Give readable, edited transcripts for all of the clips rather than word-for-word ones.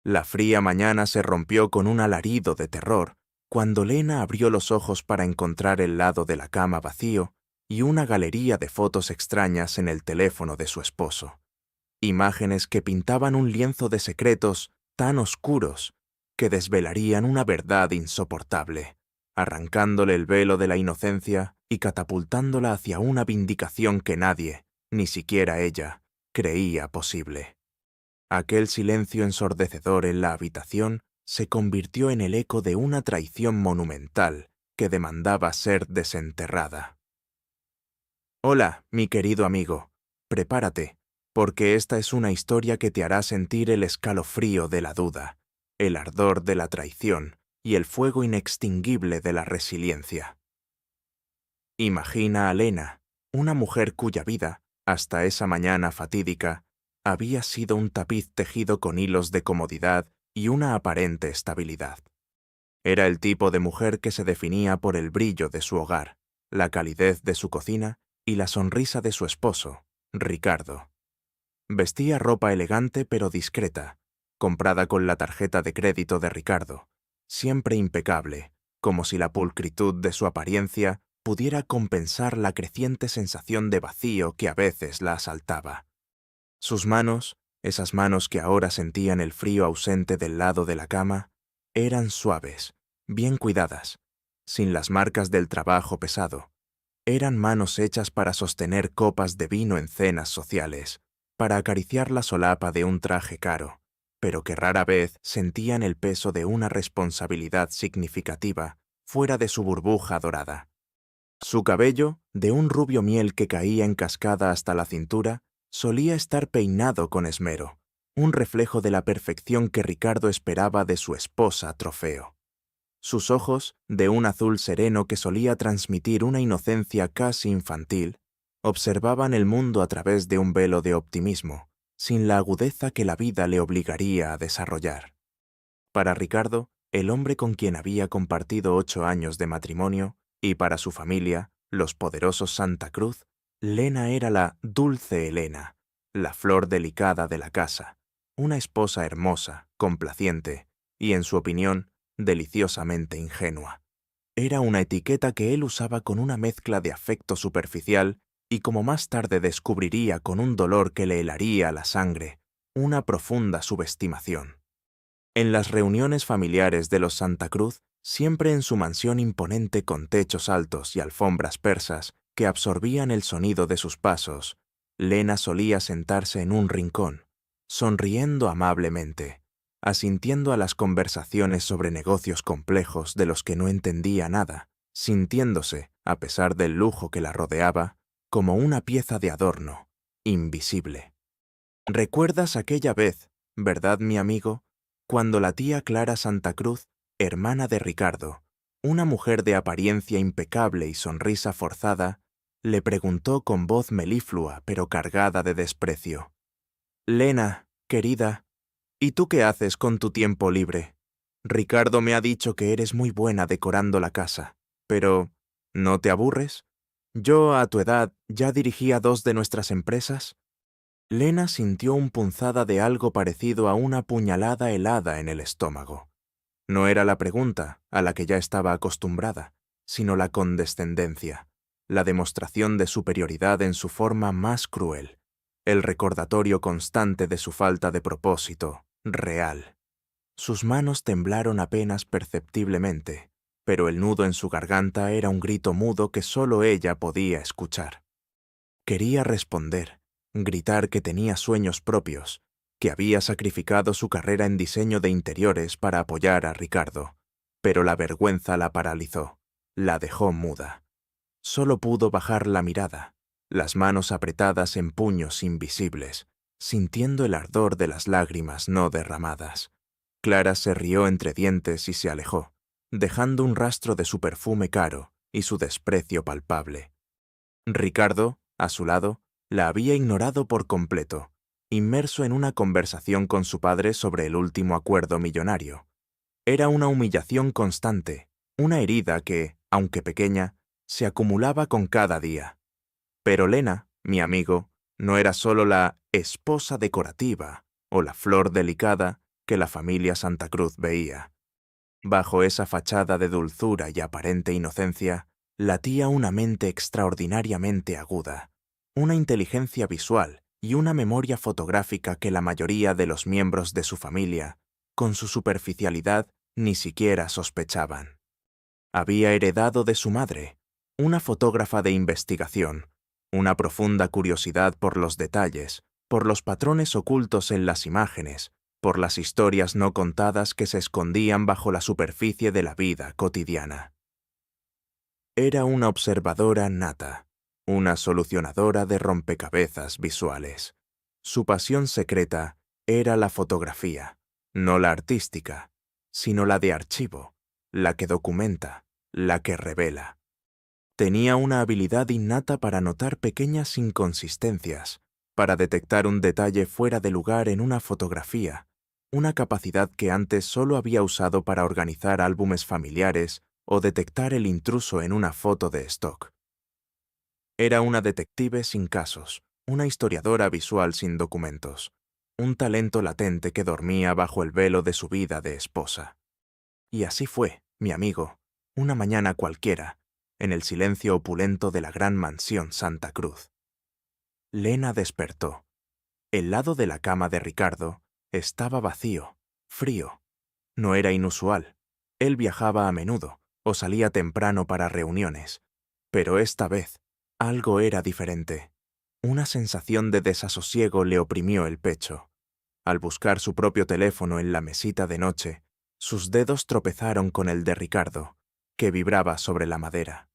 La fría mañana se rompió con un alarido de terror cuando Lena abrió los ojos para encontrar el lado de la cama vacío y una galería de fotos extrañas en el teléfono de su esposo. Imágenes que pintaban un lienzo de secretos tan oscuros que desvelarían una verdad insoportable, arrancándole el velo de la inocencia y catapultándola hacia una vindicación que nadie, ni siquiera ella, creía posible. Aquel silencio ensordecedor en la habitación se convirtió en el eco de una traición monumental que demandaba ser desenterrada. Hola, mi querido amigo, prepárate, porque esta es una historia que te hará sentir el escalofrío de la duda, el ardor de la traición y el fuego inextinguible de la resiliencia. Imagina a Lena, una mujer cuya vida, hasta esa mañana fatídica, había sido un tapiz tejido con hilos de comodidad y una aparente estabilidad. Era el tipo de mujer que se definía por el brillo de su hogar, la calidez de su cocina y la sonrisa de su esposo, Ricardo. Vestía ropa elegante pero discreta, comprada con la tarjeta de crédito de Ricardo, siempre impecable, como si la pulcritud de su apariencia pudiera compensar la creciente sensación de vacío que a veces la asaltaba. Sus manos, esas manos que ahora sentían el frío ausente del lado de la cama, eran suaves, bien cuidadas, sin las marcas del trabajo pesado. Eran manos hechas para sostener copas de vino en cenas sociales, para acariciar la solapa de un traje caro, pero que rara vez sentían el peso de una responsabilidad significativa fuera de su burbuja dorada. Su cabello, de un rubio miel que caía en cascada hasta la cintura, solía estar peinado con esmero, un reflejo de la perfección que Ricardo esperaba de su esposa trofeo. Sus ojos, de un azul sereno que solía transmitir una inocencia casi infantil, observaban el mundo a través de un velo de optimismo, sin la agudeza que la vida le obligaría a desarrollar. Para Ricardo, el hombre con quien había compartido 8 años de matrimonio, y para su familia, los poderosos Santa Cruz, Lena era la dulce Elena, la flor delicada de la casa, una esposa hermosa, complaciente y, en su opinión, deliciosamente ingenua. Era una etiqueta que él usaba con una mezcla de afecto superficial y, como más tarde descubriría con un dolor que le helaría la sangre, una profunda subestimación. En las reuniones familiares de los Santa Cruz, siempre en su mansión imponente con techos altos y alfombras persas que absorbían el sonido de sus pasos, Lena solía sentarse en un rincón, sonriendo amablemente, asintiendo a las conversaciones sobre negocios complejos de los que no entendía nada, sintiéndose, a pesar del lujo que la rodeaba, como una pieza de adorno, invisible. ¿Recuerdas aquella vez, verdad, mi amigo, cuando la tía Clara Santa Cruz, hermana de Ricardo, una mujer de apariencia impecable y sonrisa forzada, le preguntó con voz meliflua pero cargada de desprecio: «Lena, querida, ¿y tú qué haces con tu tiempo libre? Ricardo me ha dicho que eres muy buena decorando la casa, pero ¿no te aburres? Yo, a tu edad, ya dirigía 2 de nuestras empresas». Lena sintió un punzada de algo parecido a una puñalada helada en el estómago. No era la pregunta, a la que ya estaba acostumbrada, sino la condescendencia, la demostración de superioridad en su forma más cruel, el recordatorio constante de su falta de propósito, real. Sus manos temblaron apenas perceptiblemente, pero el nudo en su garganta era un grito mudo que solo ella podía escuchar. Quería responder, gritar que tenía sueños propios, que había sacrificado su carrera en diseño de interiores para apoyar a Ricardo, pero la vergüenza la paralizó, la dejó muda. Solo pudo bajar la mirada, las manos apretadas en puños invisibles, sintiendo el ardor de las lágrimas no derramadas. Clara se rió entre dientes y se alejó, dejando un rastro de su perfume caro y su desprecio palpable. Ricardo, a su lado, la había ignorado por completo, inmerso en una conversación con su padre sobre el último acuerdo millonario. Era una humillación constante, una herida que, aunque pequeña, se acumulaba con cada día. Pero Lena, mi amigo, no era solo la esposa decorativa o la flor delicada que la familia Santa Cruz veía. Bajo esa fachada de dulzura y aparente inocencia, latía una mente extraordinariamente aguda, una inteligencia visual y una memoria fotográfica que la mayoría de los miembros de su familia, con su superficialidad, ni siquiera sospechaban. Había heredado de su madre, una fotógrafa de investigación, una profunda curiosidad por los detalles, por los patrones ocultos en las imágenes, por las historias no contadas que se escondían bajo la superficie de la vida cotidiana. Era una observadora nata, una solucionadora de rompecabezas visuales. Su pasión secreta era la fotografía, no la artística, sino la de archivo, la que documenta, la que revela. Tenía una habilidad innata para notar pequeñas inconsistencias, para detectar un detalle fuera de lugar en una fotografía, una capacidad que antes solo había usado para organizar álbumes familiares o detectar el intruso en una foto de stock. Era una detective sin casos, una historiadora visual sin documentos, un talento latente que dormía bajo el velo de su vida de esposa. Y así fue, mi amigo, una mañana cualquiera, en el silencio opulento de la gran mansión Santa Cruz. Lena despertó. El lado de la cama de Ricardo estaba vacío, frío. No era inusual. Él viajaba a menudo o salía temprano para reuniones. Pero esta vez, algo era diferente. Una sensación de desasosiego le oprimió el pecho. Al buscar su propio teléfono en la mesita de noche, sus dedos tropezaron con el de Ricardo, que vibraba sobre la madera.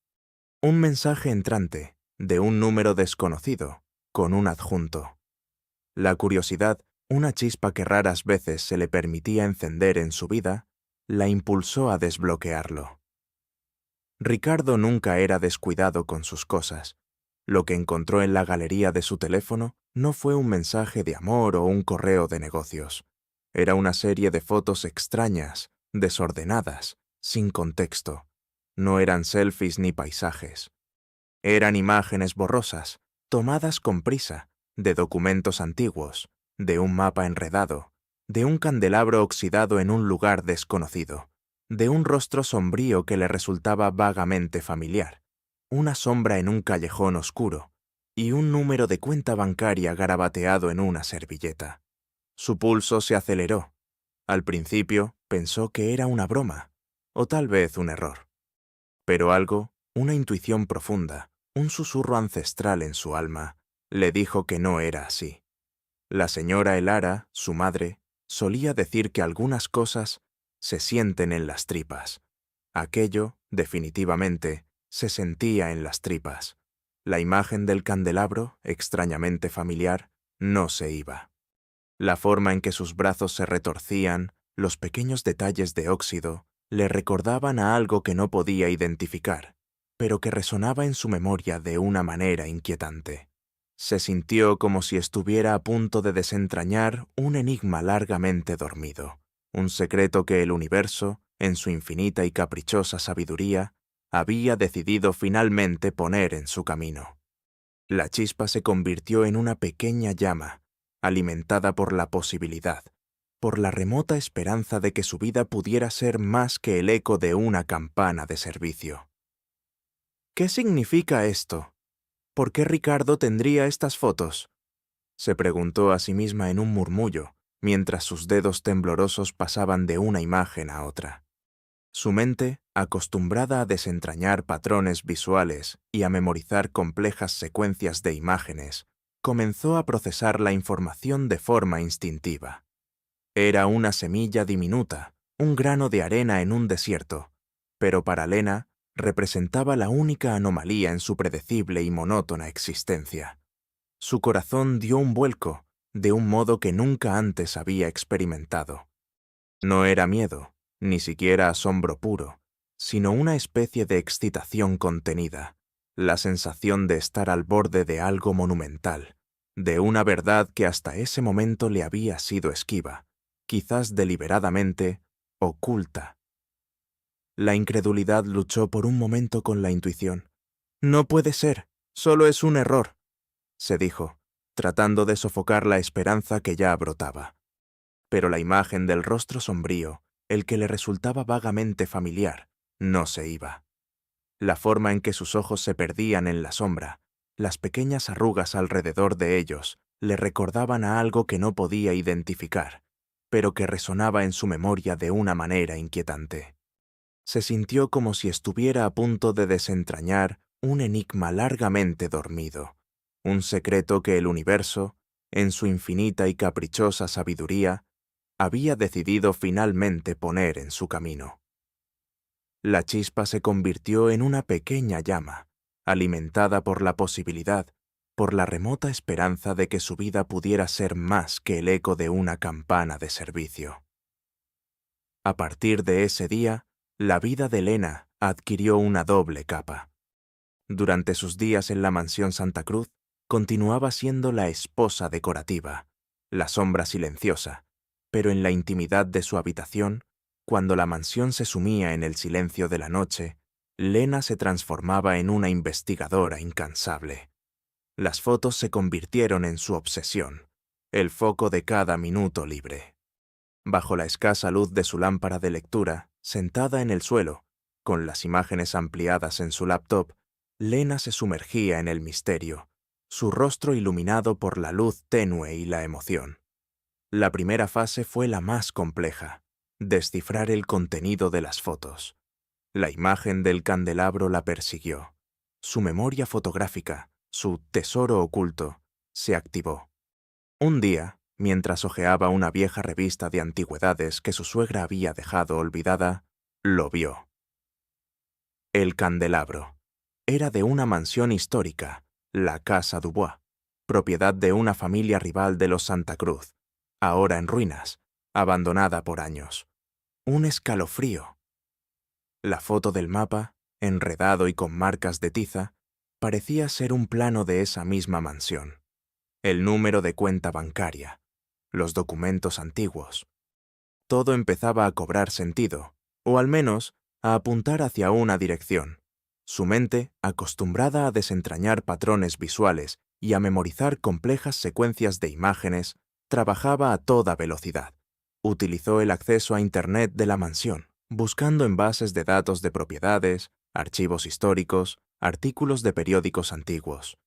Un mensaje entrante, de un número desconocido, con un adjunto. La curiosidad, una chispa que raras veces se le permitía encender en su vida, la impulsó a desbloquearlo. Ricardo nunca era descuidado con sus cosas. Lo que encontró en la galería de su teléfono no fue un mensaje de amor o un correo de negocios. Era una serie de fotos extrañas, desordenadas, sin contexto. No eran selfies ni paisajes. Eran imágenes borrosas, tomadas con prisa, de documentos antiguos, de un mapa enredado, de un candelabro oxidado en un lugar desconocido, de un rostro sombrío que le resultaba vagamente familiar, una sombra en un callejón oscuro y un número de cuenta bancaria garabateado en una servilleta. Su pulso se aceleró. Al principio pensó que era una broma, o tal vez un error. Pero algo, una intuición profunda, un susurro ancestral en su alma, le dijo que no era así. La señora Elara, su madre, solía decir que algunas cosas se sienten en las tripas. Aquello, definitivamente, se sentía en las tripas. La imagen del candelabro, extrañamente familiar, no se iba. La forma en que sus brazos se retorcían, los pequeños detalles de óxido, le recordaban a algo que no podía identificar, pero que resonaba en su memoria de una manera inquietante. Se sintió como si estuviera a punto de desentrañar un enigma largamente dormido, un secreto que el universo, en su infinita y caprichosa sabiduría, había decidido finalmente poner en su camino. La chispa se convirtió en una pequeña llama, alimentada por la posibilidad, por la remota esperanza de que su vida pudiera ser más que el eco de una campana de servicio. ¿Qué significa esto? ¿Por qué Ricardo tendría estas fotos? Se preguntó a sí misma en un murmullo, mientras sus dedos temblorosos pasaban de una imagen a otra. Su mente, acostumbrada a desentrañar patrones visuales y a memorizar complejas secuencias de imágenes, comenzó a procesar la información de forma instintiva. Era una semilla diminuta, un grano de arena en un desierto, pero para Lena representaba la única anomalía en su predecible y monótona existencia. Su corazón dio un vuelco, de un modo que nunca antes había experimentado. No era miedo, ni siquiera asombro puro, sino una especie de excitación contenida, la sensación de estar al borde de algo monumental, de una verdad que hasta ese momento le había sido esquiva, quizás deliberadamente, oculta. La incredulidad luchó por un momento con la intuición. «No puede ser, solo es un error», se dijo, tratando de sofocar la esperanza que ya brotaba. pero la imagen del rostro sombrío, el que le resultaba vagamente familiar, no se iba. La forma en que sus ojos se perdían en la sombra, las pequeñas arrugas alrededor de ellos, le recordaban a algo que no podía identificar, pero que resonaba en su memoria de una manera inquietante. Se sintió como si estuviera a punto de desentrañar un enigma largamente dormido, un secreto que el universo, en su infinita y caprichosa sabiduría, había decidido finalmente poner en su camino. La chispa se convirtió en una pequeña llama, alimentada por la posibilidad, por la remota esperanza de que su vida pudiera ser más que el eco de una campana de servicio. A partir de ese día, la vida de Lena adquirió una doble capa. Durante sus días en la mansión Santa Cruz, continuaba siendo la esposa decorativa, la sombra silenciosa, pero en la intimidad de su habitación, cuando la mansión se sumía en el silencio de la noche, Lena se transformaba en una investigadora incansable. Las fotos se convirtieron en su obsesión, el foco de cada minuto libre. Bajo la escasa luz de su lámpara de lectura, sentada en el suelo, con las imágenes ampliadas en su laptop, Lena se sumergía en el misterio, su rostro iluminado por la luz tenue y la emoción. La primera fase fue la más compleja, descifrar el contenido de las fotos. La imagen del candelabro la persiguió. Su memoria fotográfica, su tesoro oculto, se activó. Un día, mientras hojeaba una vieja revista de antigüedades que su suegra había dejado olvidada, lo vio. El candelabro. Era de una mansión histórica, la Casa Dubois, propiedad de una familia rival de los Santa Cruz, ahora en ruinas, abandonada por años. Un escalofrío. La foto del mapa, enredado y con marcas de tiza, parecía ser un plano de esa misma mansión. El número de cuenta bancaria, los documentos antiguos. Todo empezaba a cobrar sentido, o al menos a apuntar hacia una dirección. Su mente, acostumbrada a desentrañar patrones visuales y a memorizar complejas secuencias de imágenes, trabajaba a toda velocidad. Utilizó el acceso a Internet de la mansión, buscando en bases de datos de propiedades, archivos históricos, artículos de periódicos antiguos.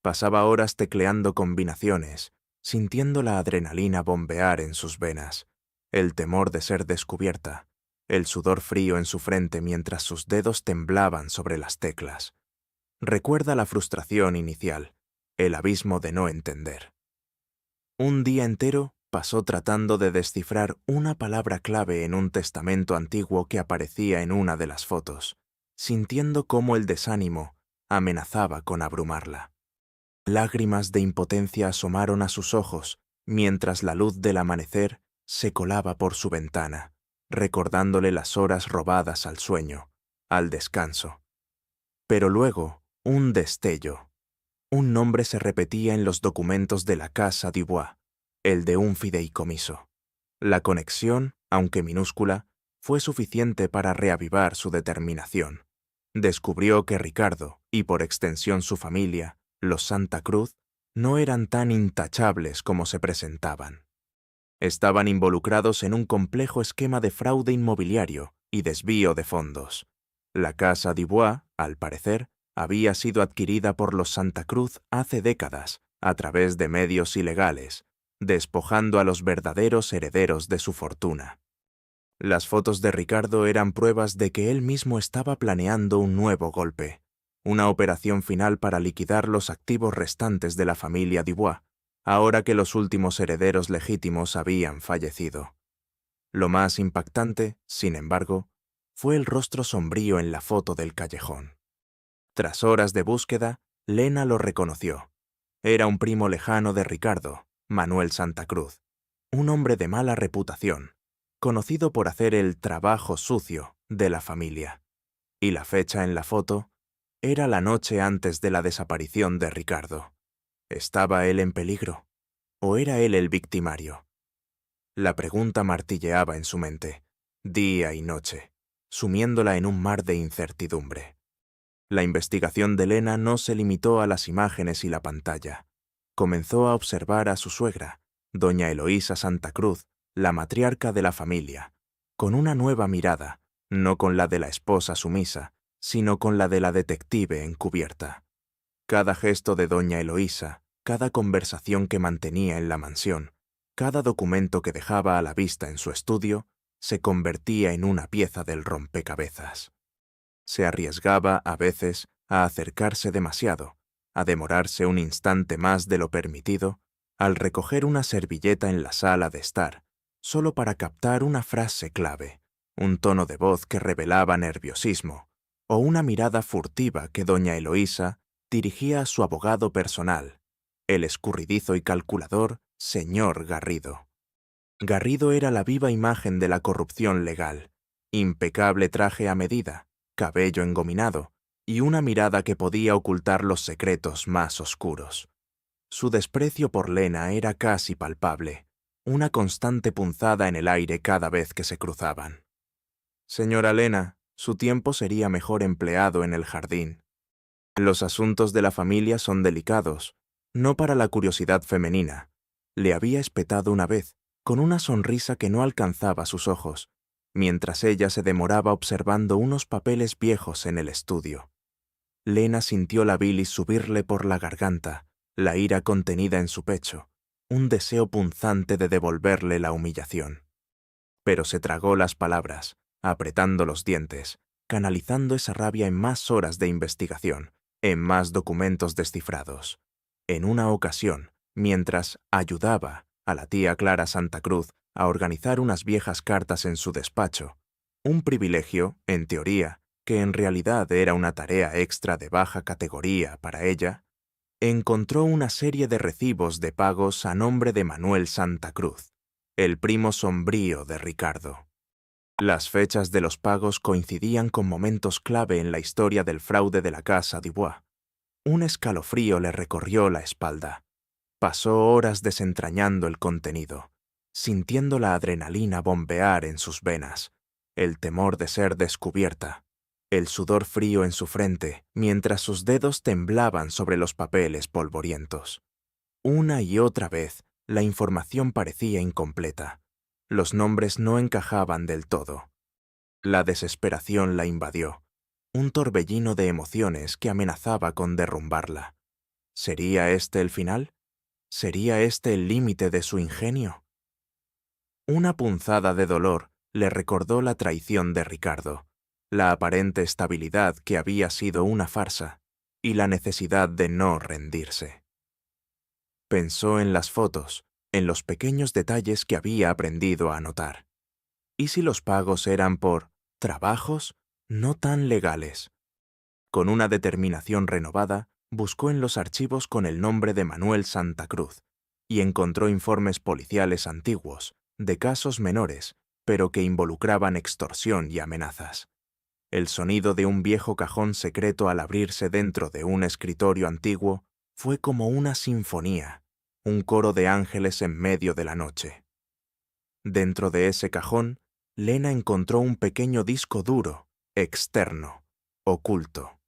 Pasaba horas tecleando combinaciones, sintiendo la adrenalina bombear en sus venas, el temor de ser descubierta, el sudor frío en su frente mientras sus dedos temblaban sobre las teclas. Recuerda la frustración inicial, el abismo de no entender. Un día entero pasó tratando de descifrar una palabra clave en un testamento antiguo que aparecía en una de las fotos, sintiendo cómo el desánimo amenazaba con abrumarla. Lágrimas de impotencia asomaron a sus ojos mientras la luz del amanecer se colaba por su ventana, recordándole las horas robadas al sueño, al descanso. Pero luego, un destello. Un nombre se repetía en los documentos de la Casa Dubois, el de un fideicomiso. La conexión, aunque minúscula, fue suficiente para reavivar su determinación. Descubrió que Ricardo, y por extensión su familia, los Santa Cruz, no eran tan intachables como se presentaban. Estaban involucrados en un complejo esquema de fraude inmobiliario y desvío de fondos. La Casa Dubois, al parecer, había sido adquirida por los Santa Cruz hace décadas, a través de medios ilegales, despojando a los verdaderos herederos de su fortuna. Las fotos de Ricardo eran pruebas de que él mismo estaba planeando un nuevo golpe, una operación final para liquidar los activos restantes de la familia Dubois, ahora que los últimos herederos legítimos habían fallecido. Lo más impactante, sin embargo, fue el rostro sombrío en la foto del callejón. Tras horas de búsqueda, Lena lo reconoció. Era un primo lejano de Ricardo, Manuel Santa Cruz, un hombre de mala reputación, conocido por hacer el trabajo sucio de la familia. Y la fecha en la foto era la noche antes de la desaparición de Ricardo. ¿Estaba él en peligro? ¿O era él el victimario? La pregunta martilleaba en su mente, día y noche, sumiéndola en un mar de incertidumbre. La investigación de Lena no se limitó a las imágenes y la pantalla. Comenzó a observar a su suegra, doña Eloísa Santa Cruz, la matriarca de la familia, con una nueva mirada, no con la de la esposa sumisa, sino con la de la detective encubierta. Cada gesto de doña Eloísa, cada conversación que mantenía en la mansión, cada documento que dejaba a la vista en su estudio, se convertía en una pieza del rompecabezas. Se arriesgaba, a veces, a acercarse demasiado, a demorarse un instante más de lo permitido, al recoger una servilleta en la sala de estar, solo para captar una frase clave, un tono de voz que revelaba nerviosismo, o una mirada furtiva que doña Eloísa dirigía a su abogado personal, el escurridizo y calculador señor Garrido. Garrido era la viva imagen de la corrupción legal, impecable traje a medida, cabello engominado y una mirada que podía ocultar los secretos más oscuros. Su desprecio por Lena era casi palpable, una constante punzada en el aire cada vez que se cruzaban. Señora Lena, su tiempo sería mejor empleado en el jardín. Los asuntos de la familia son delicados, no para la curiosidad femenina. Le había espetado una vez, con una sonrisa que no alcanzaba sus ojos, mientras ella se demoraba observando unos papeles viejos en el estudio. Lena sintió la bilis subirle por la garganta, la ira contenida en su pecho, un deseo punzante de devolverle la humillación. Pero se tragó las palabras, apretando los dientes, canalizando esa rabia en más horas de investigación, en más documentos descifrados. En una ocasión, mientras ayudaba a la tía Clara Santa Cruz a organizar unas viejas cartas en su despacho, un privilegio, en teoría, que en realidad era una tarea extra de baja categoría para ella, encontró una serie de recibos de pagos a nombre de Manuel Santa Cruz, el primo sombrío de Ricardo. Las fechas de los pagos coincidían con momentos clave en la historia del fraude de la Casa Dubois. Un escalofrío le recorrió la espalda. Pasó horas desentrañando el contenido, sintiendo la adrenalina bombear en sus venas, el temor de ser descubierta, el sudor frío en su frente mientras sus dedos temblaban sobre los papeles polvorientos. Una y otra vez, la información parecía incompleta. Los nombres no encajaban del todo. La desesperación la invadió, un torbellino de emociones que amenazaba con derrumbarla. ¿Sería este el final? ¿Sería este el límite de su ingenio? Una punzada de dolor le recordó la traición de Ricardo, la aparente estabilidad que había sido una farsa y la necesidad de no rendirse. Pensó en las fotos, en los pequeños detalles que había aprendido a notar. ¿Y si los pagos eran por trabajos no tan legales? Con una determinación renovada, buscó en los archivos con el nombre de Manuel Santa Cruz y encontró informes policiales antiguos, de casos menores, pero que involucraban extorsión y amenazas. El sonido de un viejo cajón secreto al abrirse dentro de un escritorio antiguo fue como una sinfonía, un coro de ángeles en medio de la noche. Dentro de ese cajón, Lena encontró un pequeño disco duro, externo, oculto.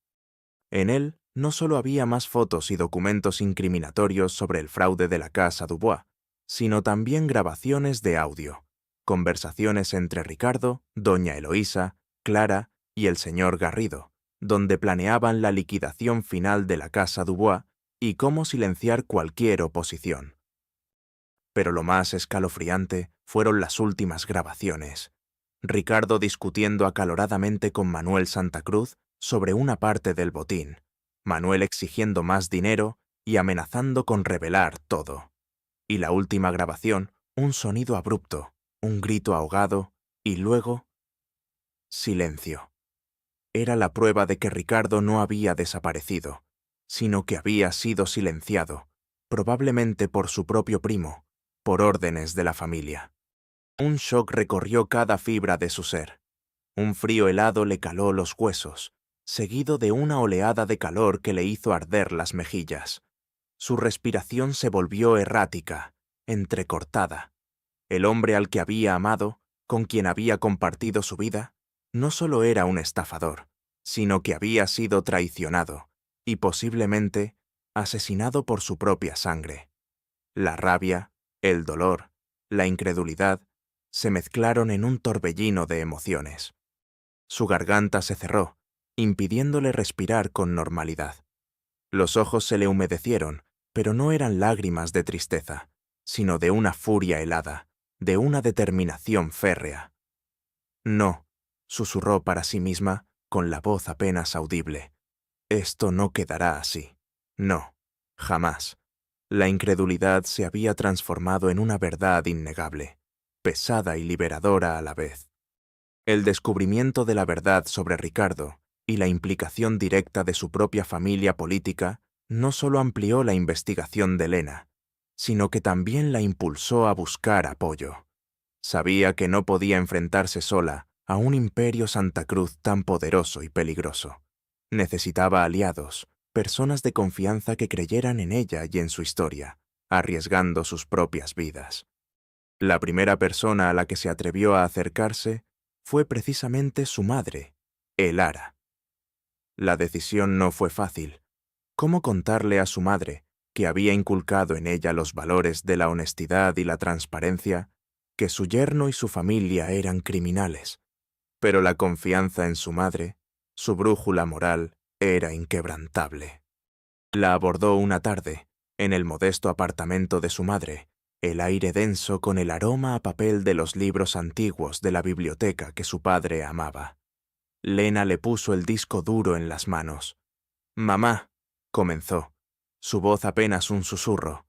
En él no solo había más fotos y documentos incriminatorios sobre el fraude de la Casa Dubois, sino también grabaciones de audio, conversaciones entre Ricardo, doña Eloísa, Clara y el señor Garrido, donde planeaban la liquidación final de la Casa Dubois y cómo silenciar cualquier oposición. Pero lo más escalofriante fueron las últimas grabaciones. Ricardo discutiendo acaloradamente con Manuel Santa Cruz sobre una parte del botín, Manuel exigiendo más dinero y amenazando con revelar todo. Y la última grabación, un sonido abrupto, un grito ahogado y luego silencio. Era la prueba de que Ricardo no había desaparecido, sino que había sido silenciado, probablemente por su propio primo, por órdenes de la familia. Un shock recorrió cada fibra de su ser. Un frío helado le caló los huesos, seguido de una oleada de calor que le hizo arder las mejillas. Su respiración se volvió errática, entrecortada. El hombre al que había amado, con quien había compartido su vida, no solo era un estafador, sino que había sido traicionado y posiblemente asesinado por su propia sangre. La rabia, el dolor, la incredulidad se mezclaron en un torbellino de emociones. Su garganta se cerró, impidiéndole respirar con normalidad. Los ojos se le humedecieron, pero no eran lágrimas de tristeza, sino de una furia helada, de una determinación férrea. No, susurró para sí misma, con la voz apenas audible. Esto no quedará así. No, jamás. La incredulidad se había transformado en una verdad innegable, pesada y liberadora a la vez. El descubrimiento de la verdad sobre Ricardo y la implicación directa de su propia familia política no solo amplió la investigación de Elena, sino que también la impulsó a buscar apoyo. Sabía que no podía enfrentarse sola a un imperio Santa Cruz tan poderoso y peligroso. Necesitaba aliados, personas de confianza que creyeran en ella y en su historia, arriesgando sus propias vidas. La primera persona a la que se atrevió a acercarse fue precisamente su madre, Elara. La decisión no fue fácil. ¿Cómo contarle a su madre, que había inculcado en ella los valores de la honestidad y la transparencia, que su yerno y su familia eran criminales? Pero la confianza en su madre, su brújula moral, era inquebrantable. La abordó una tarde, en el modesto apartamento de su madre, el aire denso con el aroma a papel de los libros antiguos de la biblioteca que su padre amaba. Lena le puso el disco duro en las manos. «Mamá», comenzó, su voz apenas un susurro.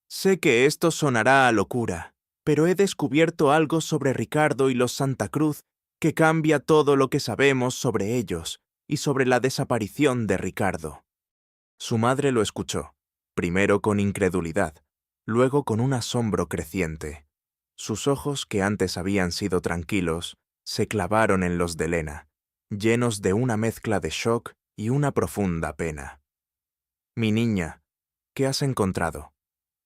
«Sé que esto sonará a locura, pero he descubierto algo sobre Ricardo y los Santa Cruz que cambia todo lo que sabemos sobre ellos y sobre la desaparición de Ricardo». Su madre lo escuchó, primero con incredulidad, luego con un asombro creciente. Sus ojos, que antes habían sido tranquilos, se clavaron en los de Lena, llenos de una mezcla de shock y una profunda pena. «Mi niña, ¿qué has encontrado?»,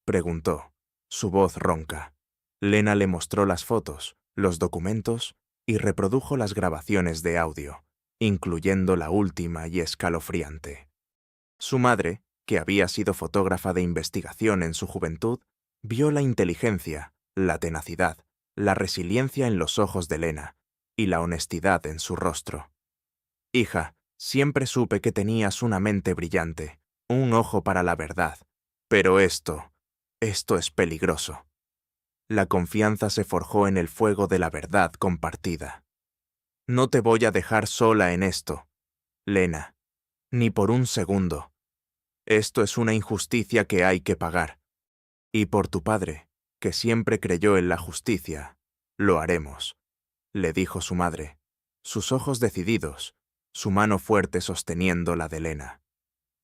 preguntó, su voz ronca. Lena le mostró las fotos, los documentos y reprodujo las grabaciones de audio, incluyendo la última y escalofriante. Su madre, que había sido fotógrafa de investigación en su juventud, vio la inteligencia, la tenacidad, la resiliencia en los ojos de Lena y la honestidad en su rostro. «Hija, siempre supe que tenías una mente brillante, un ojo para la verdad, pero esto es peligroso». La confianza se forjó en el fuego de la verdad compartida. «No te voy a dejar sola en esto, Lena, ni por un segundo. Esto es una injusticia que hay que pagar. Y por tu padre, que siempre creyó en la justicia, lo haremos», le dijo su madre, sus ojos decididos, su mano fuerte sosteniendo la de Lena.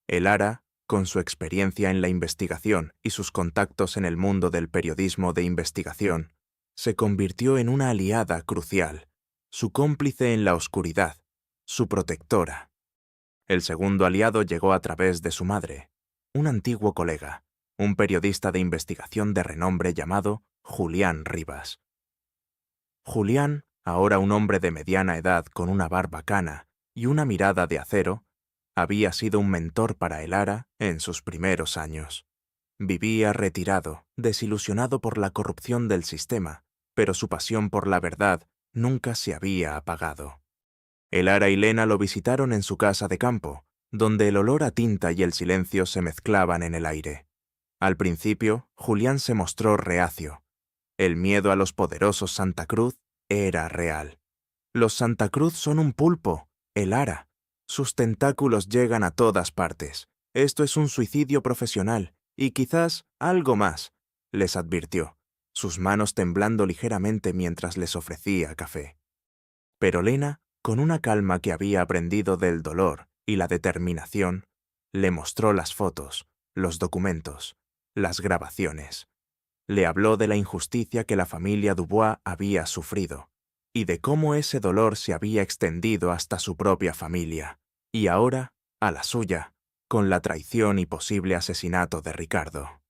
Elara, con su experiencia en la investigación y sus contactos en el mundo del periodismo de investigación, se convirtió en una aliada crucial, su cómplice en la oscuridad, su protectora. El segundo aliado llegó a través de su madre, un antiguo colega, un periodista de investigación de renombre llamado Julián Rivas. Julián, ahora un hombre de mediana edad con una barba cana y una mirada de acero, había sido un mentor para Elara en sus primeros años. Vivía retirado, desilusionado por la corrupción del sistema, pero su pasión por la verdad nunca se había apagado. Elara y Lena lo visitaron en su casa de campo, donde el olor a tinta y el silencio se mezclaban en el aire. Al principio, Julián se mostró reacio. El miedo a los poderosos Santa Cruz era real. «Los Santa Cruz son un pulpo, Elara. Sus tentáculos llegan a todas partes. Esto es un suicidio profesional, y quizás algo más», les advirtió, sus manos temblando ligeramente mientras les ofrecía café. Pero Lena, con una calma que había aprendido del dolor y la determinación, le mostró las fotos, los documentos, las grabaciones. Le habló de la injusticia que la familia Dubois había sufrido y de cómo ese dolor se había extendido hasta su propia familia, y ahora a la suya, con la traición y posible asesinato de Ricardo.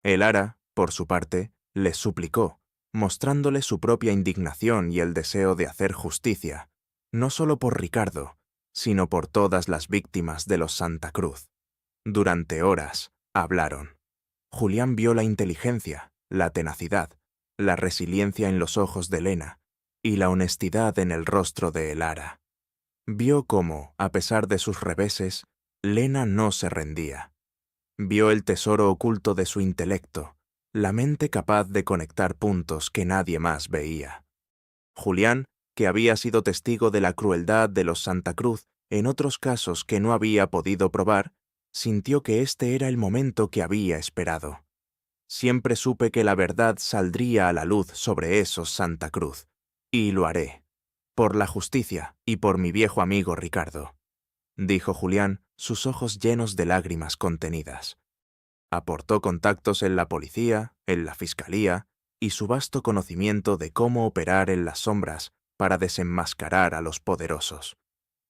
Elara, por su parte, le suplicó, mostrándole su propia indignación y el deseo de hacer justicia, no solo por Ricardo, sino por todas las víctimas de los Santa Cruz. Durante horas hablaron. Julián vio la inteligencia, la tenacidad, la resiliencia en los ojos de Lena y la honestidad en el rostro de Elara. Vio cómo, a pesar de sus reveses, Lena no se rendía. Vio el tesoro oculto de su intelecto, la mente capaz de conectar puntos que nadie más veía. Julián, que había sido testigo de la crueldad de los Santa Cruz en otros casos que no había podido probar, sintió que este era el momento que había esperado. Siempre supe que la verdad saldría a la luz sobre esos Santa Cruz, y lo haré, por la justicia y por mi viejo amigo Ricardo, dijo Julián, sus ojos llenos de lágrimas contenidas. Aportó contactos en la policía, en la fiscalía, y su vasto conocimiento de cómo operar en las sombras para desenmascarar a los poderosos.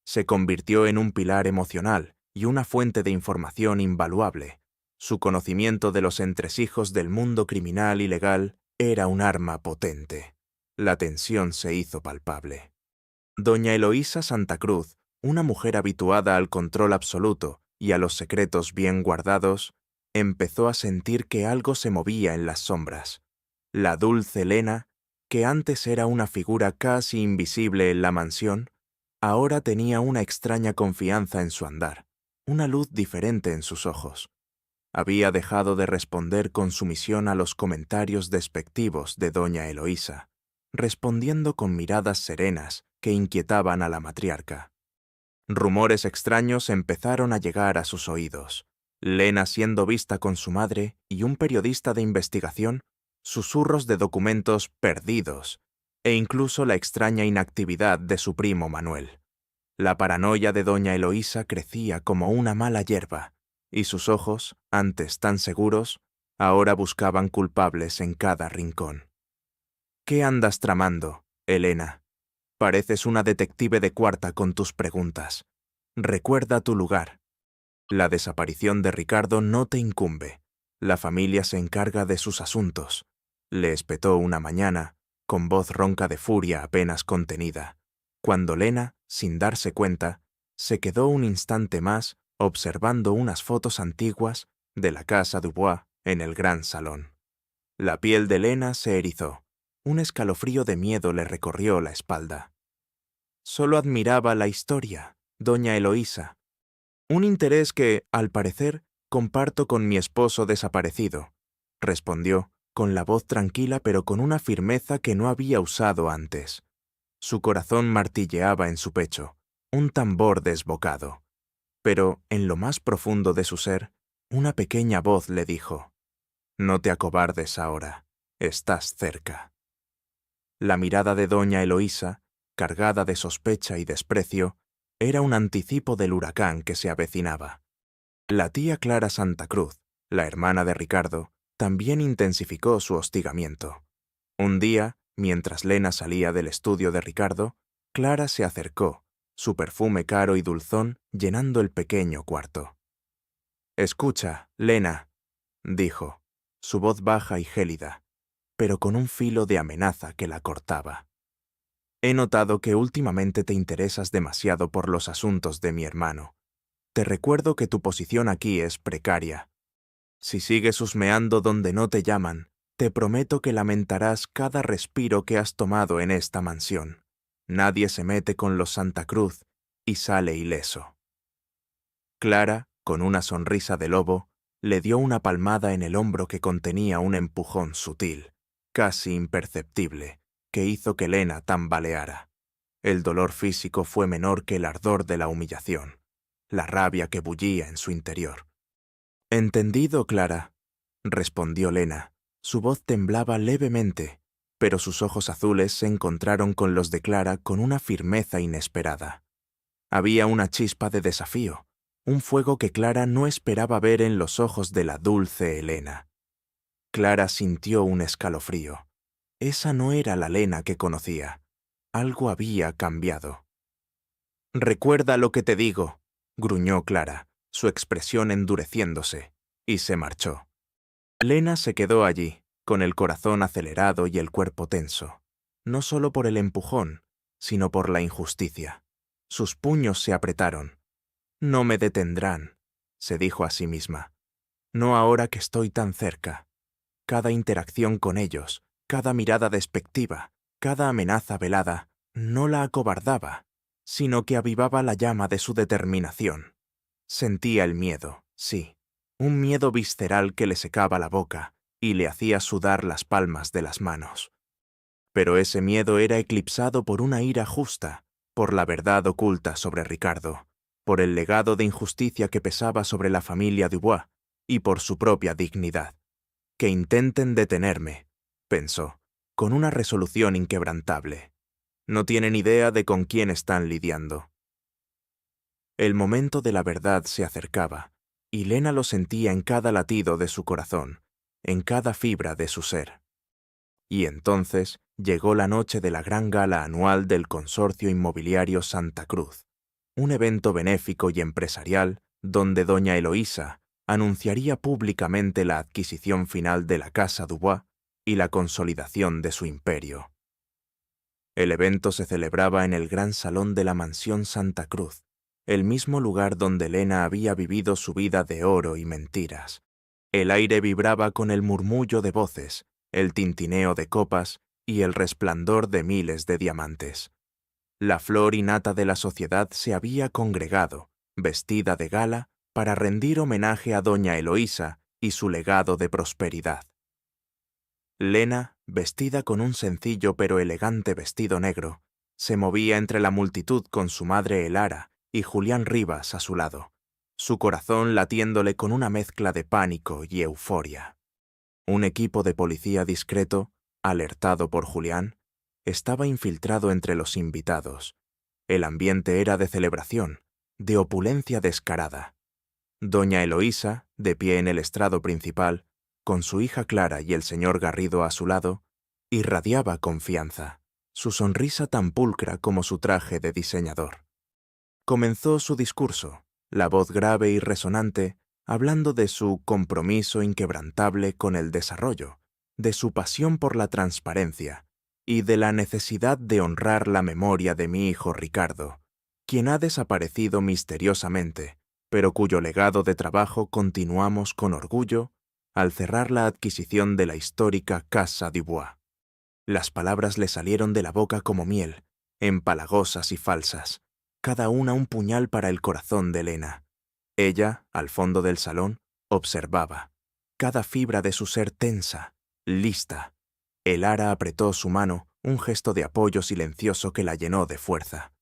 Se convirtió en un pilar emocional y una fuente de información invaluable. Su conocimiento de los entresijos del mundo criminal y legal era un arma potente. La tensión se hizo palpable. Doña Eloísa Santa Cruz, una mujer habituada al control absoluto y a los secretos bien guardados, empezó a sentir que algo se movía en las sombras. La dulce Lena, que antes era una figura casi invisible en la mansión, ahora tenía una extraña confianza en su andar, una luz diferente en sus ojos. Había dejado de responder con sumisión a los comentarios despectivos de doña Eloísa, respondiendo con miradas serenas que inquietaban a la matriarca. Rumores extraños empezaron a llegar a sus oídos. Lena siendo vista con su madre y un periodista de investigación, susurros de documentos perdidos, e incluso la extraña inactividad de su primo Manuel. La paranoia de doña Eloísa crecía como una mala hierba, y sus ojos, antes tan seguros, ahora buscaban culpables en cada rincón. ¿Qué andas tramando, Elena? Pareces una detective de cuarta con tus preguntas. Recuerda tu lugar. La desaparición de Ricardo no te incumbe. La familia se encarga de sus asuntos, le espetó una mañana, con voz ronca de furia apenas contenida, cuando Lena, sin darse cuenta, se quedó un instante más observando unas fotos antiguas de la casa Dubois en el gran salón. La piel de Lena se erizó. Un escalofrío de miedo le recorrió la espalda. Solo admiraba la historia, doña Eloísa. Un interés que, al parecer, comparto con mi esposo desaparecido, respondió, con la voz tranquila pero con una firmeza que no había usado antes. Su corazón martilleaba en su pecho, un tambor desbocado. Pero, en lo más profundo de su ser, una pequeña voz le dijo: «No te acobardes ahora, estás cerca». La mirada de doña Eloísa, cargada de sospecha y desprecio, era un anticipo del huracán que se avecinaba. La tía Clara Santa Cruz, la hermana de Ricardo, también intensificó su hostigamiento. Un día, mientras Lena salía del estudio de Ricardo, Clara se acercó, su perfume caro y dulzón llenando el pequeño cuarto. «Escucha, Lena», dijo, su voz baja y gélida, pero con un filo de amenaza que la cortaba. «He notado que últimamente te interesas demasiado por los asuntos de mi hermano. Te recuerdo que tu posición aquí es precaria. Si sigues husmeando donde no te llaman, te prometo que lamentarás cada respiro que has tomado en esta mansión. Nadie se mete con los Santa Cruz y sale ileso». Clara, con una sonrisa de lobo, le dio una palmada en el hombro que contenía un empujón sutil, casi imperceptible, que hizo que Lena tambaleara. El dolor físico fue menor que el ardor de la humillación, la rabia que bullía en su interior. «Entendido, Clara», respondió Lena. Su voz temblaba levemente, pero sus ojos azules se encontraron con los de Clara con una firmeza inesperada. Había una chispa de desafío, un fuego que Clara no esperaba ver en los ojos de la dulce Elena. Clara sintió un escalofrío. Esa no era la Lena que conocía. Algo había cambiado. «Recuerda lo que te digo», gruñó Clara, su expresión endureciéndose, y se marchó. Lena se quedó allí, con el corazón acelerado y el cuerpo tenso, no solo por el empujón, sino por la injusticia. Sus puños se apretaron. «No me detendrán», se dijo a sí misma. «No ahora que estoy tan cerca. Cada interacción con ellos, cada mirada despectiva, cada amenaza velada, no la acobardaba, sino que avivaba la llama de su determinación. Sentía el miedo, sí, un miedo visceral que le secaba la boca y le hacía sudar las palmas de las manos. Pero ese miedo era eclipsado por una ira justa, por la verdad oculta sobre Ricardo, por el legado de injusticia que pesaba sobre la familia Dubois y por su propia dignidad. Que intenten detenerme, pensó, con una resolución inquebrantable. No tienen idea de con quién están lidiando. El momento de la verdad se acercaba, y Lena lo sentía en cada latido de su corazón, en cada fibra de su ser. Y entonces llegó la noche de la gran gala anual del Consorcio Inmobiliario Santa Cruz, un evento benéfico y empresarial donde doña Eloísa anunciaría públicamente la adquisición final de la Casa Dubois y la consolidación de su imperio. El evento se celebraba en el gran salón de la mansión Santa Cruz, el mismo lugar donde Lena había vivido su vida de oro y mentiras. El aire vibraba con el murmullo de voces, el tintineo de copas y el resplandor de miles de diamantes. La flor innata de la sociedad se había congregado, vestida de gala, para rendir homenaje a doña Eloísa y su legado de prosperidad. Lena, vestida con un sencillo pero elegante vestido negro, se movía entre la multitud con su madre Elara y Julián Rivas a su lado, su corazón latiéndole con una mezcla de pánico y euforia. Un equipo de policía discreto, alertado por Julián, estaba infiltrado entre los invitados. El ambiente era de celebración, de opulencia descarada. Doña Eloísa, de pie en el estrado principal, con su hija Clara y el señor Garrido a su lado, irradiaba confianza, su sonrisa tan pulcra como su traje de diseñador. Comenzó su discurso, la voz grave y resonante, hablando de su compromiso inquebrantable con el desarrollo, de su pasión por la transparencia y de la necesidad de honrar la memoria de mi hijo Ricardo, quien ha desaparecido misteriosamente, pero cuyo legado de trabajo continuamos con orgullo al cerrar la adquisición de la histórica Casa Dubois. Las palabras le salieron de la boca como miel, empalagosas y falsas, cada una un puñal para el corazón de Lena. Ella, al fondo del salón, observaba, cada fibra de su ser tensa, lista. Elara apretó su mano, un gesto de apoyo silencioso que la llenó de fuerza.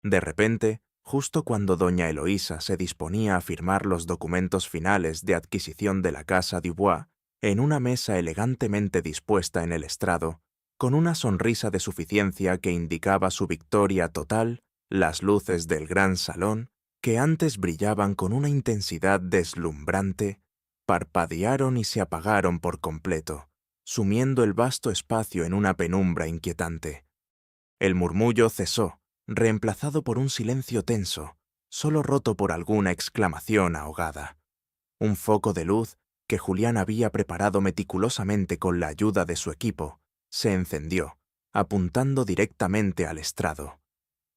De repente, justo cuando doña Eloísa se disponía a firmar los documentos finales de adquisición de la Casa Dubois, en una mesa elegantemente dispuesta en el estrado, con una sonrisa de suficiencia que indicaba su victoria total, las luces del gran salón, que antes brillaban con una intensidad deslumbrante, parpadearon y se apagaron por completo, sumiendo el vasto espacio en una penumbra inquietante. El murmullo cesó, reemplazado por un silencio tenso, solo roto por alguna exclamación ahogada. Un foco de luz, que Julián había preparado meticulosamente con la ayuda de su equipo, se encendió, apuntando directamente al estrado.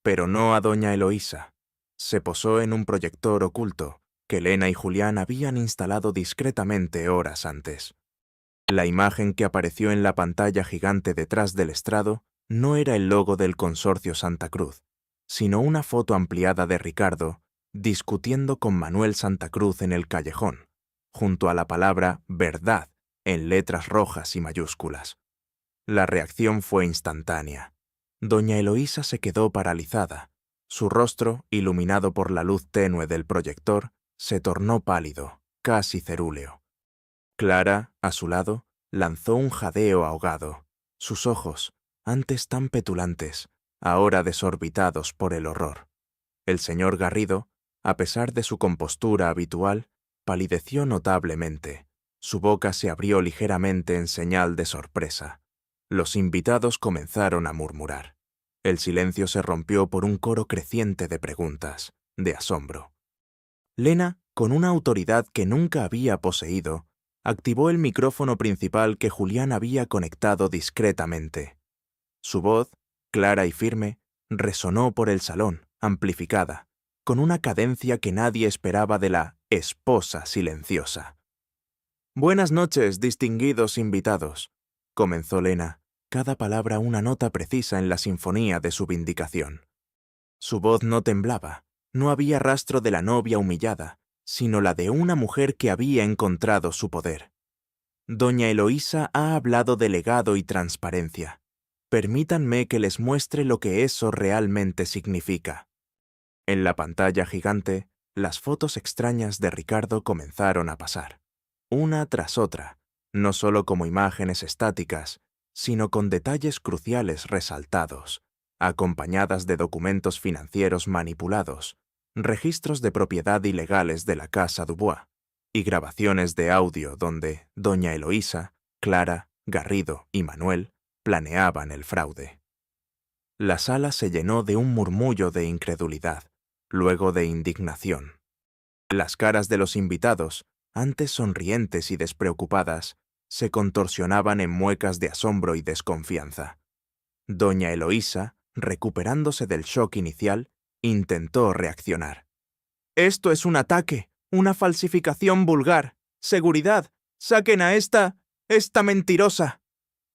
Pero no a doña Eloísa. Se posó en un proyector oculto que Lena y Julián habían instalado discretamente horas antes. La imagen que apareció en la pantalla gigante detrás del estrado no era el logo del Consorcio Santa Cruz, sino una foto ampliada de Ricardo discutiendo con Manuel Santa Cruz en el callejón, junto a la palabra verdad en letras rojas y mayúsculas. La reacción fue instantánea. Doña Eloísa se quedó paralizada. Su rostro, iluminado por la luz tenue del proyector, se tornó pálido, casi cerúleo. Clara, a su lado, lanzó un jadeo ahogado. Sus ojos, antes tan petulantes, ahora desorbitados por el horror. El señor Garrido, a pesar de su compostura habitual, palideció notablemente. Su boca se abrió ligeramente en señal de sorpresa. Los invitados comenzaron a murmurar. El silencio se rompió por un coro creciente de preguntas, de asombro. Lena, con una autoridad que nunca había poseído, activó el micrófono principal que Julián había conectado discretamente. Su voz, clara y firme, resonó por el salón, amplificada, con una cadencia que nadie esperaba de la esposa silenciosa. «Buenas noches, distinguidos invitados. comenzó Lena, cada palabra una nota precisa en la sinfonía de su vindicación. Su voz no temblaba, no había rastro de la novia humillada, sino la de una mujer que había encontrado su poder. Doña Eloísa ha hablado de legado y transparencia. Permítanme que les muestre lo que eso realmente significa. En la pantalla gigante, las fotos extrañas de Ricardo comenzaron a pasar, una tras otra, no solo como imágenes estáticas, sino con detalles cruciales resaltados, acompañadas de documentos financieros manipulados, registros de propiedad ilegales de la Casa Dubois y grabaciones de audio donde doña Eloísa, Clara, Garrido y Manuel planeaban el fraude. La sala se llenó de un murmullo de incredulidad, luego de indignación. Las caras de los invitados, antes sonrientes y despreocupadas, se contorsionaban en muecas de asombro y desconfianza. Doña Eloísa, recuperándose del shock inicial, intentó reaccionar. «Esto es un ataque, una falsificación vulgar. ¡Seguridad! ¡Saquen a esta mentirosa!»,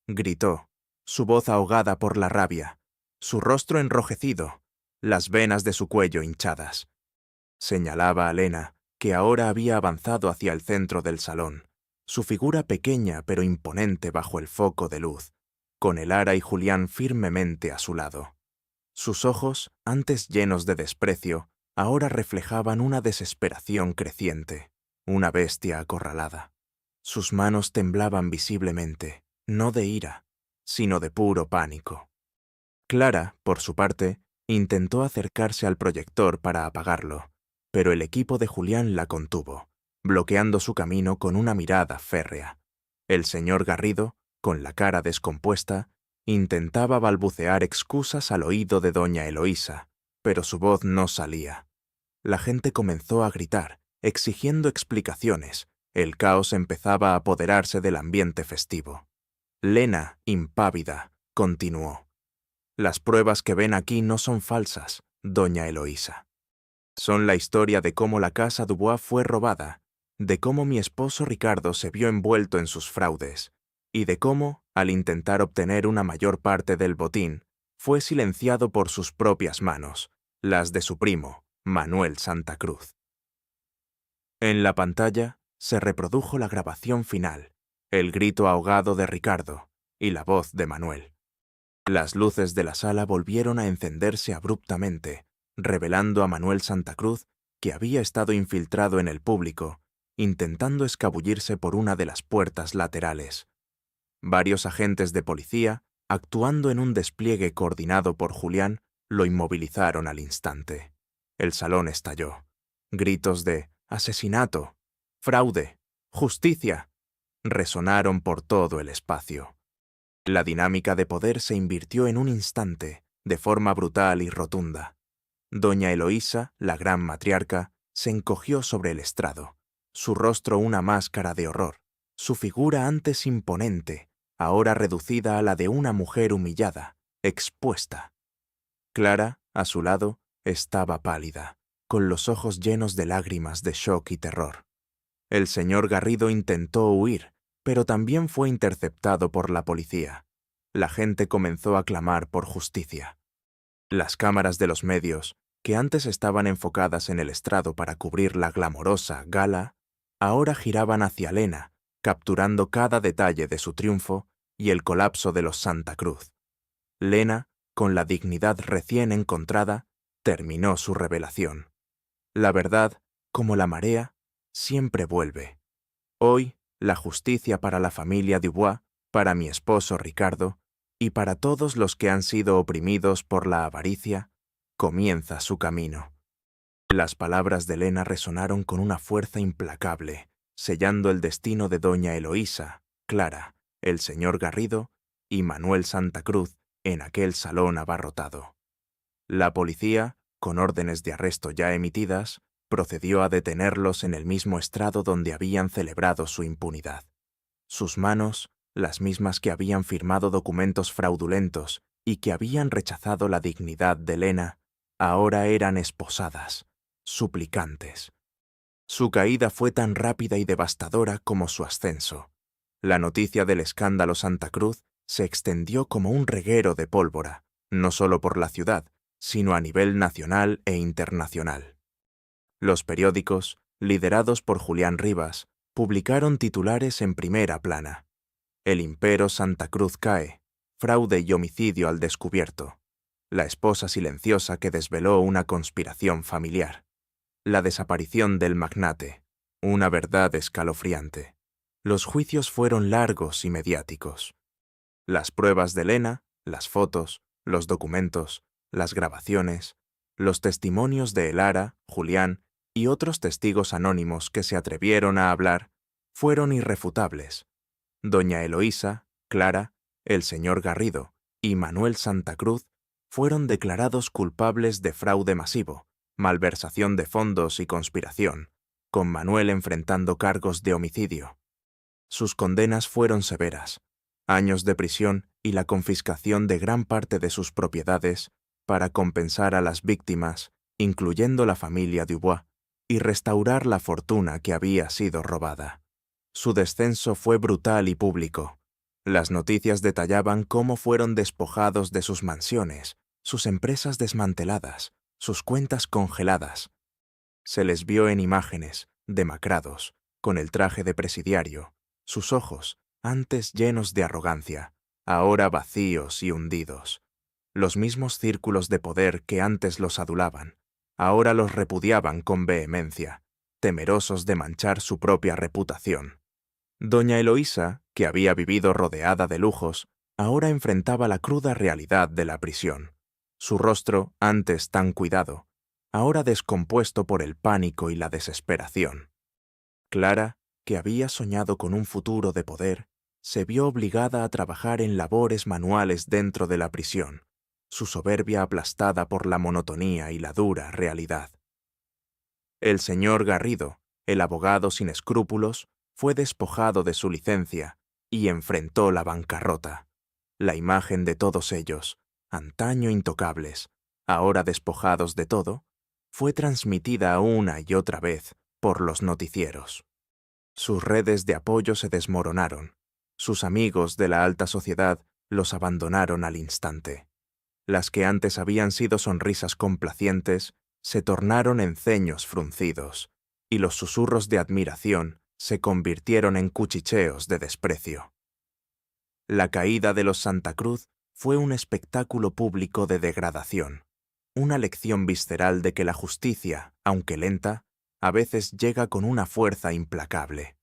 gritó, su voz ahogada por la rabia, su rostro enrojecido, las venas de su cuello hinchadas. Señalaba a Lena, que ahora había avanzado hacia el centro del salón, su figura pequeña pero imponente bajo el foco de luz, con Elara y Julián firmemente a su lado. Sus ojos, antes llenos de desprecio, ahora reflejaban una desesperación creciente, una bestia acorralada. Sus manos temblaban visiblemente, no de ira, sino de puro pánico. Clara, por su parte, intentó acercarse al proyector para apagarlo, pero el equipo de Julián la contuvo, bloqueando su camino con una mirada férrea. El señor Garrido, con la cara descompuesta, intentaba balbucear excusas al oído de doña Eloísa, pero su voz no salía. La gente comenzó a gritar, exigiendo explicaciones. El caos empezaba a apoderarse del ambiente festivo. Lena, impávida, continuó. «Las pruebas que ven aquí no son falsas, doña Eloísa. Son la historia de cómo la Casa Dubois fue robada, de cómo mi esposo Ricardo se vio envuelto en sus fraudes, y de cómo, al intentar obtener una mayor parte del botín, fue silenciado por sus propias manos, las de su primo, Manuel Santa Cruz». En la pantalla se reprodujo la grabación final, el grito ahogado de Ricardo y la voz de Manuel. Las luces de la sala volvieron a encenderse abruptamente, revelando a Manuel Santa Cruz, que había estado infiltrado en el público, intentando escabullirse por una de las puertas laterales. Varios agentes de policía, actuando en un despliegue coordinado por Julián, lo inmovilizaron al instante. El salón estalló. Gritos de «asesinato», «fraude», «justicia» resonaron por todo el espacio. La dinámica de poder se invirtió en un instante, de forma brutal y rotunda. Doña Eloísa, la gran matriarca, se encogió sobre el estrado, su rostro una máscara de horror, su figura antes imponente, ahora reducida a la de una mujer humillada, expuesta. Clara, a su lado, estaba pálida, con los ojos llenos de lágrimas de shock y terror. El señor Garrido intentó huir, pero también fue interceptado por la policía. La gente comenzó a clamar por justicia. Las cámaras de los medios, que antes estaban enfocadas en el estrado para cubrir la glamorosa gala, ahora giraban hacia Lena, capturando cada detalle de su triunfo y el colapso de los Santa Cruz. Lena, con la dignidad recién encontrada, terminó su revelación. La verdad, como la marea, siempre vuelve. Hoy, la justicia para la familia Dubois, para mi esposo Ricardo, y para todos los que han sido oprimidos por la avaricia, comienza su camino. Las palabras de Lena resonaron con una fuerza implacable, sellando el destino de doña Eloísa, Clara, el señor Garrido y Manuel Santa Cruz en aquel salón abarrotado. La policía, con órdenes de arresto ya emitidas, procedió a detenerlos en el mismo estrado donde habían celebrado su impunidad. Sus manos, las mismas que habían firmado documentos fraudulentos y que habían rechazado la dignidad de Lena, ahora eran esposadas, suplicantes. Su caída fue tan rápida y devastadora como su ascenso. La noticia del escándalo Santa Cruz se extendió como un reguero de pólvora, no solo por la ciudad, sino a nivel nacional e internacional. Los periódicos, liderados por Julián Rivas, publicaron titulares en primera plana. El impero Santa Cruz cae, fraude y homicidio al descubierto. La esposa silenciosa que desveló una conspiración familiar. La desaparición del magnate, una verdad escalofriante. Los juicios fueron largos y mediáticos. Las pruebas de Elena, las fotos, los documentos, las grabaciones, los testimonios de Elara, Julián y otros testigos anónimos que se atrevieron a hablar fueron irrefutables. Doña Eloísa, Clara, el señor Garrido y Manuel Santa Cruz fueron declarados culpables de fraude masivo, malversación de fondos y conspiración, con Manuel enfrentando cargos de homicidio. Sus condenas fueron severas, años de prisión y la confiscación de gran parte de sus propiedades para compensar a las víctimas, incluyendo la familia Dubois, y restaurar la fortuna que había sido robada. Su descenso fue brutal y público. Las noticias detallaban cómo fueron despojados de sus mansiones, sus empresas desmanteladas, sus cuentas congeladas. Se les vio en imágenes, demacrados, con el traje de presidiario, sus ojos, antes llenos de arrogancia, ahora vacíos y hundidos. Los mismos círculos de poder que antes los adulaban, ahora los repudiaban con vehemencia, temerosos de manchar su propia reputación. Doña Eloísa, que había vivido rodeada de lujos, ahora enfrentaba la cruda realidad de la prisión. Su rostro, antes tan cuidado, ahora descompuesto por el pánico y la desesperación. Clara, que había soñado con un futuro de poder, se vio obligada a trabajar en labores manuales dentro de la prisión, su soberbia aplastada por la monotonía y la dura realidad. El señor Garrido, el abogado sin escrúpulos, fue despojado de su licencia y enfrentó la bancarrota. La imagen de todos ellos, antaño intocables, ahora despojados de todo, fue transmitida una y otra vez por los noticieros. Sus redes de apoyo se desmoronaron. Sus amigos de la alta sociedad los abandonaron al instante. Las que antes habían sido sonrisas complacientes se tornaron en ceños fruncidos, y los susurros de admiración se convirtieron en cuchicheos de desprecio. La caída de los Santa Cruz fue un espectáculo público de degradación, una lección visceral de que la justicia, aunque lenta, a veces llega con una fuerza implacable.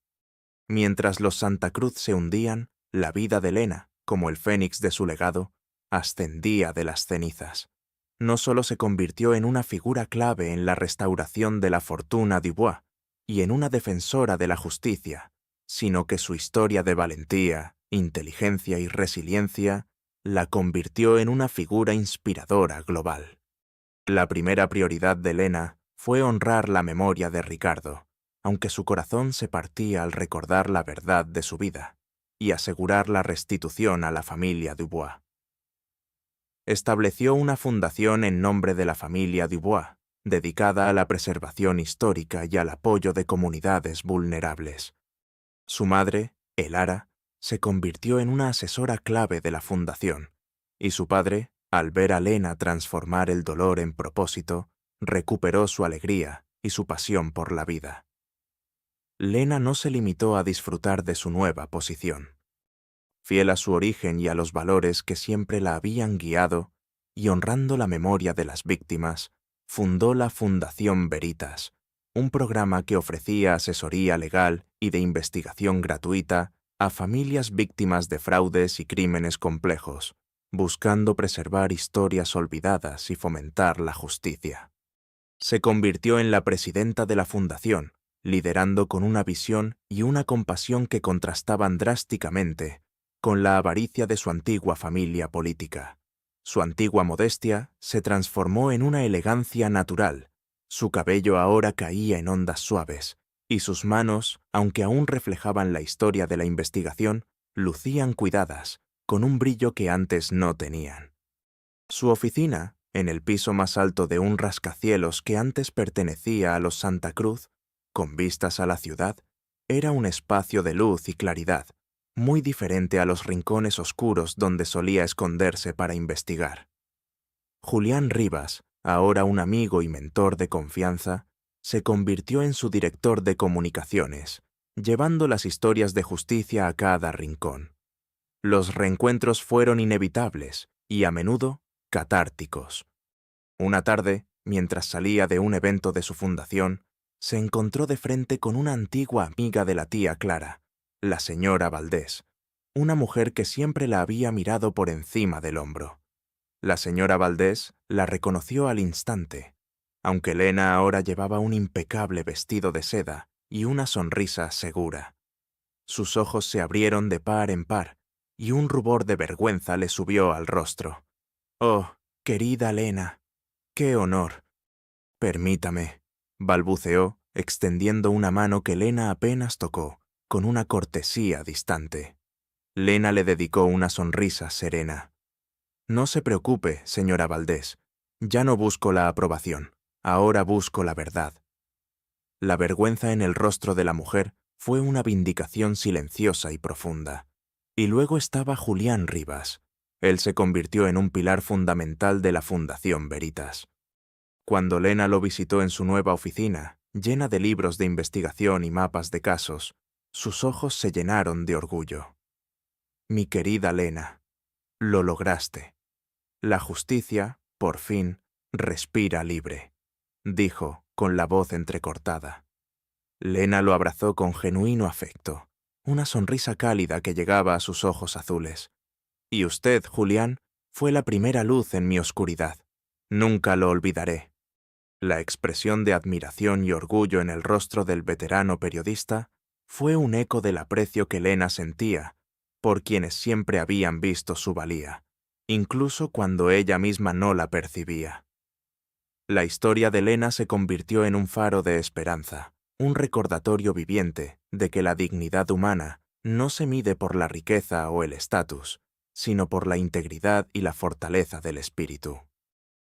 Mientras los Santa Cruz se hundían, la vida de Elena, como el fénix de su legado, ascendía de las cenizas. No solo se convirtió en una figura clave en la restauración de la fortuna Dubois y en una defensora de la justicia, sino que su historia de valentía, inteligencia y resiliencia la convirtió en una figura inspiradora global. La primera prioridad de Elena fue honrar la memoria de Ricardo, aunque su corazón se partía al recordar la verdad de su vida, y asegurar la restitución a la familia Dubois. Estableció una fundación en nombre de la familia Dubois, dedicada a la preservación histórica y al apoyo de comunidades vulnerables. Su madre, Elara, se convirtió en una asesora clave de la fundación, y su padre, al ver a Elena transformar el dolor en propósito, recuperó su alegría y su pasión por la vida. Lena no se limitó a disfrutar de su nueva posición. Fiel a su origen y a los valores que siempre la habían guiado, y honrando la memoria de las víctimas, fundó la Fundación Veritas, un programa que ofrecía asesoría legal y de investigación gratuita a familias víctimas de fraudes y crímenes complejos, buscando preservar historias olvidadas y fomentar la justicia. Se convirtió en la presidenta de la fundación, liderando con una visión y una compasión que contrastaban drásticamente con la avaricia de su antigua familia política. Su antigua modestia se transformó en una elegancia natural. Su cabello ahora caía en ondas suaves, y sus manos, aunque aún reflejaban la historia de la investigación, lucían cuidadas, con un brillo que antes no tenían. Su oficina, en el piso más alto de un rascacielos que antes pertenecía a los Santa Cruz, con vistas a la ciudad, era un espacio de luz y claridad, muy diferente a los rincones oscuros donde solía esconderse para investigar. Julián Rivas, ahora un amigo y mentor de confianza, se convirtió en su director de comunicaciones, llevando las historias de justicia a cada rincón. Los reencuentros fueron inevitables y, a menudo, catárticos. Una tarde, mientras salía de un evento de su fundación, se encontró de frente con una antigua amiga de la tía Clara, la señora Valdés, una mujer que siempre la había mirado por encima del hombro. La señora Valdés la reconoció al instante, aunque Elena ahora llevaba un impecable vestido de seda y una sonrisa segura. Sus ojos se abrieron de par en par y un rubor de vergüenza le subió al rostro. «Oh, querida Elena, qué honor». «Permítame», balbuceó, extendiendo una mano que Elena apenas tocó, con una cortesía distante. Lena le dedicó una sonrisa serena. «No se preocupe, señora Valdés. Ya no busco la aprobación. Ahora busco la verdad». La vergüenza en el rostro de la mujer fue una vindicación silenciosa y profunda. Y luego estaba Julián Rivas. Él se convirtió en un pilar fundamental de la Fundación Veritas. Cuando Lena lo visitó en su nueva oficina, llena de libros de investigación y mapas de casos, sus ojos se llenaron de orgullo. «Mi querida Lena, lo lograste. La justicia, por fin, respira libre», dijo, con la voz entrecortada. Lena lo abrazó con genuino afecto, una sonrisa cálida que llegaba a sus ojos azules. «Y usted, Julián, fue la primera luz en mi oscuridad. Nunca lo olvidaré». La expresión de admiración y orgullo en el rostro del veterano periodista fue un eco del aprecio que Lena sentía por quienes siempre habían visto su valía, incluso cuando ella misma no la percibía. La historia de Lena se convirtió en un faro de esperanza, un recordatorio viviente de que la dignidad humana no se mide por la riqueza o el estatus, sino por la integridad y la fortaleza del espíritu.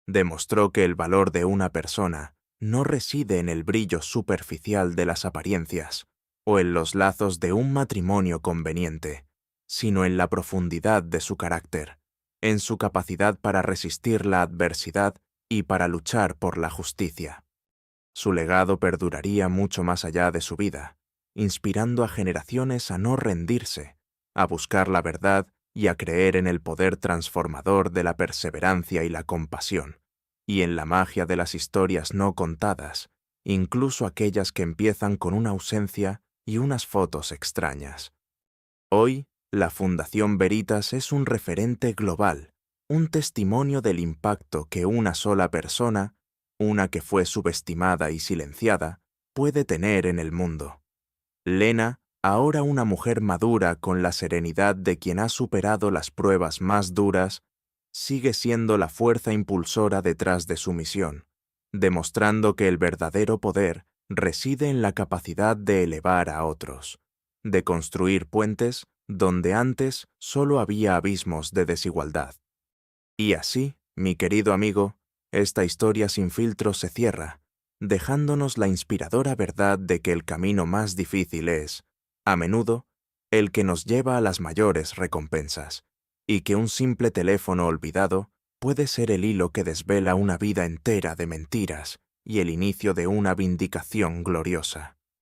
Demostró que el valor de una persona no reside en el brillo superficial de las apariencias o en los lazos de un matrimonio conveniente, sino en la profundidad de su carácter, en su capacidad para resistir la adversidad y para luchar por la justicia. Su legado perduraría mucho más allá de su vida, inspirando a generaciones a no rendirse, a buscar la verdad y a creer en el poder transformador de la perseverancia y la compasión, y en la magia de las historias no contadas, incluso aquellas que empiezan con una ausencia y unas fotos extrañas. Hoy, la Fundación Veritas es un referente global, un testimonio del impacto que una sola persona, una que fue subestimada y silenciada, puede tener en el mundo. Lena, ahora una mujer madura con la serenidad de quien ha superado las pruebas más duras, sigue siendo la fuerza impulsora detrás de su misión, demostrando que el verdadero poder reside en la capacidad de elevar a otros, de construir puentes donde antes solo había abismos de desigualdad. Y así, mi querido amigo, esta historia sin filtros se cierra, dejándonos la inspiradora verdad de que el camino más difícil es, a menudo, el que nos lleva a las mayores recompensas, y que un simple teléfono olvidado puede ser el hilo que desvela una vida entera de mentiras y el inicio de una vindicación gloriosa.